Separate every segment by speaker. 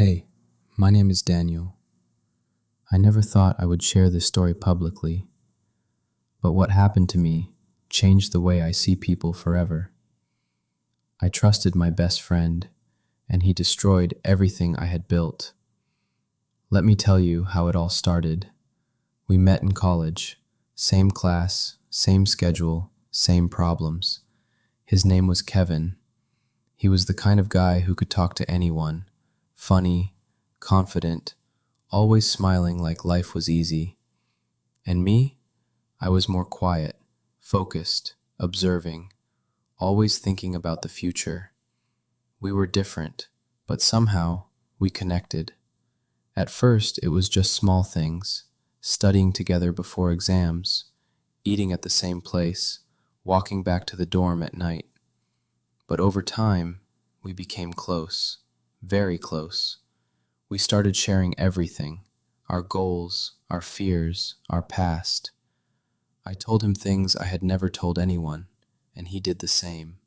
Speaker 1: Hey, my name is Daniel. I never thought I would share this story publicly, but what happened to me changed the way I see people forever. I trusted my best friend, and he destroyed everything I had built. Let me tell you how it all started. We met in college, same class, same schedule, same problems. His name was Kevin. He was the kind of guy who could talk to anyone, funny, confident, always smiling like life was easy. And me? I was more quiet, focused, observing, always thinking about the future. We were different, but somehow we connected. At first, it was just small things, studying together before exams, eating at the same place, walking back to the dorm at night. But over time, we became close, very close. We started sharing everything, our goals, our fears, our past. I told him things I had never told anyone, and he did the same.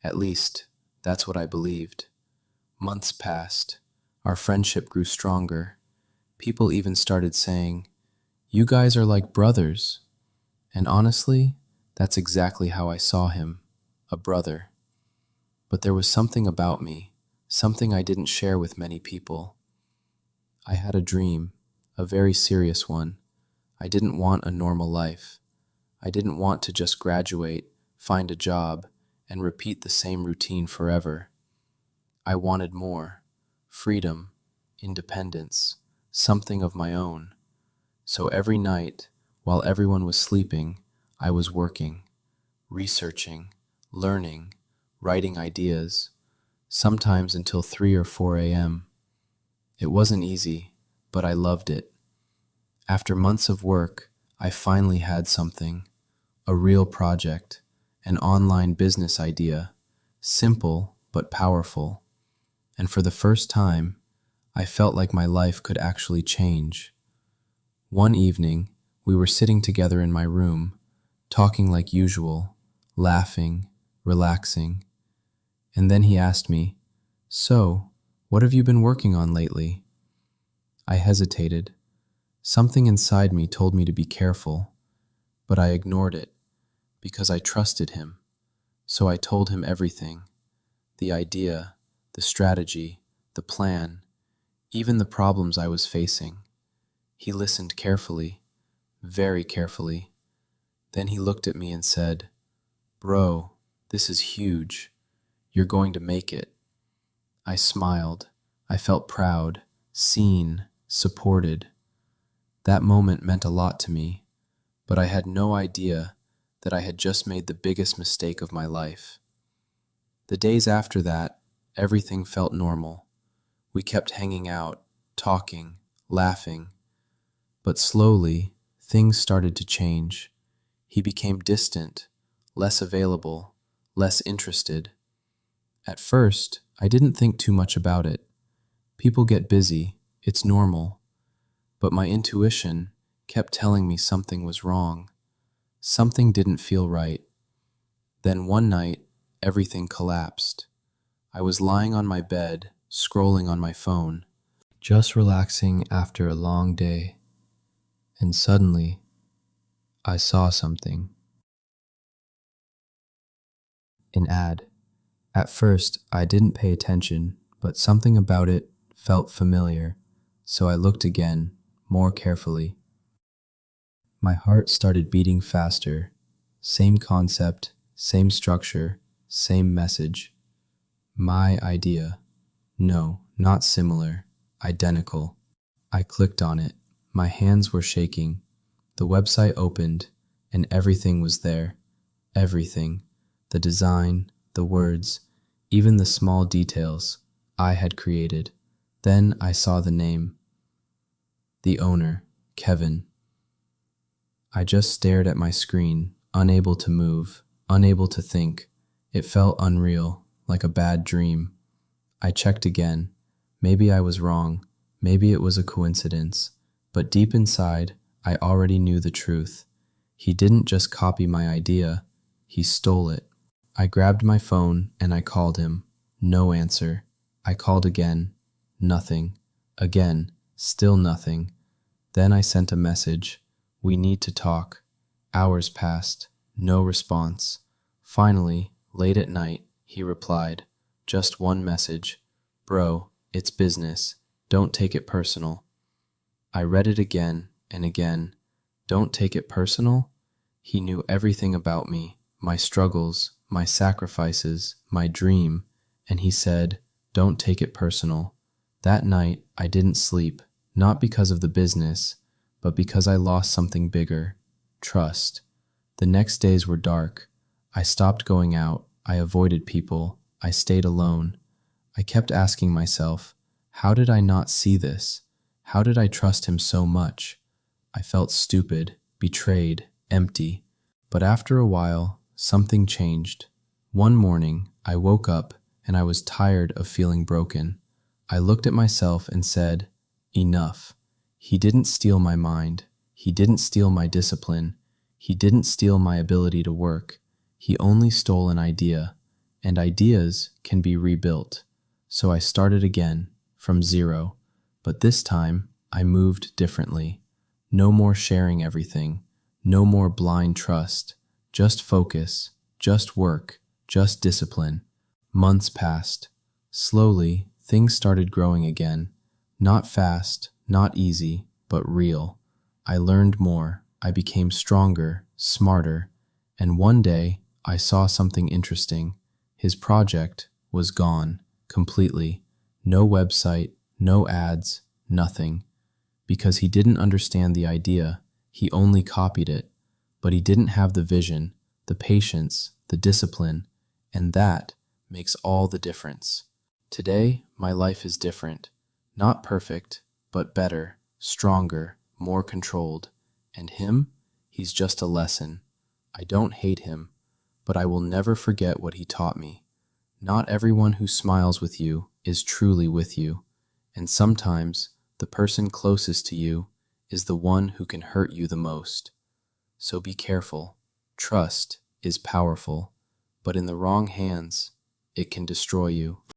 Speaker 1: At least, that's what I believed. Months passed. Our friendship grew stronger. People even started saying, "You guys are like brothers." And honestly, that's exactly how I saw him, a brother. But there was something about me, something I didn't share with many people. I had a dream, a very serious one. I didn't want a normal life. I didn't want to just graduate, find a job, and repeat the same routine forever. I wanted more, freedom, independence, something of my own. So every night, while everyone was sleeping, I was working, researching, learning, writing ideas, sometimes until 3 or 4 a.m. It wasn't easy, but I loved it. After months of work, I finally had something, a real project, an online business idea, simple but powerful. And for the first time, I felt like my life could actually change. One evening, we were sitting together in my room, talking like usual, laughing, relaxing. And then he asked me, "So, what have you been working on lately?" I hesitated. Something inside me told me to be careful, but I ignored it because I trusted him. So I told him everything, the idea, the strategy, the plan, even the problems I was facing. He listened carefully, very carefully. Then he looked at me and said, "Bro, this is huge. You're going to make it." I smiled. I felt proud, seen, supported. That moment meant a lot to me, but I had no idea that I had just made the biggest mistake of my life. The days after that, everything felt normal. We kept hanging out, talking, laughing. But slowly, things started to change. He became distant, less available, less interested. At first, I didn't think too much about it. People get busy, it's normal. But my intuition kept telling me something was wrong. Something didn't feel right. Then one night, everything collapsed. I was lying on my bed, scrolling on my phone, just relaxing after a long day. And suddenly, I saw something. An ad. At first, I didn't pay attention, but something about it felt familiar, so I looked again, more carefully. My heart started beating faster. Same concept, same structure, same message. My idea. No, not similar, identical. I clicked on it. My hands were shaking. The website opened, and everything was there. Everything. The design, the words, even the small details I had created. Then I saw the name. The owner, Kevin. I just stared at my screen, unable to move, unable to think. It felt unreal, like a bad dream. I checked again. Maybe I was wrong. Maybe it was a coincidence. But deep inside, I already knew the truth. He didn't just copy my idea. He stole it. I grabbed my phone and I called him. No answer. I called again. Nothing. Again, still nothing. Then I sent a message. We need to talk. Hours passed. No response. Finally, late at night, he replied. Just one message. Bro, it's business. Don't take it personal. I read it again and again. Don't take it personal? He knew everything about me, my struggles, my sacrifices, my dream, and he said, don't take it personal. That night, I didn't sleep, not because of the business, but because I lost something bigger, trust. The next days were dark. I stopped going out. I avoided people. I stayed alone. I kept asking myself, how did I not see this? How did I trust him so much? I felt stupid, betrayed, empty. But after a while, something changed. One morning, I woke up and I was tired of feeling broken. I looked at myself and said, enough. He didn't steal my mind. He didn't steal my discipline. He didn't steal my ability to work. He only stole an idea, and ideas can be rebuilt. So I started again, from zero. But this time, I moved differently. No more sharing everything. No more blind trust. Just focus. Just work. Just discipline. Months passed. Slowly, things started growing again. Not fast, not easy, but real. I learned more. I became stronger, smarter. And one day, I saw something interesting. His project was gone, completely. No website, no ads, nothing. Because he didn't understand the idea, he only copied it. But he didn't have the vision, the patience, the discipline, and that makes all the difference. Today, my life is different. Not perfect, but better, stronger, more controlled. And him? He's just a lesson. I don't hate him, but I will never forget what he taught me. Not everyone who smiles with you is truly with you, and sometimes the person closest to you is the one who can hurt you the most. So be careful. Trust is powerful, but in the wrong hands, it can destroy you.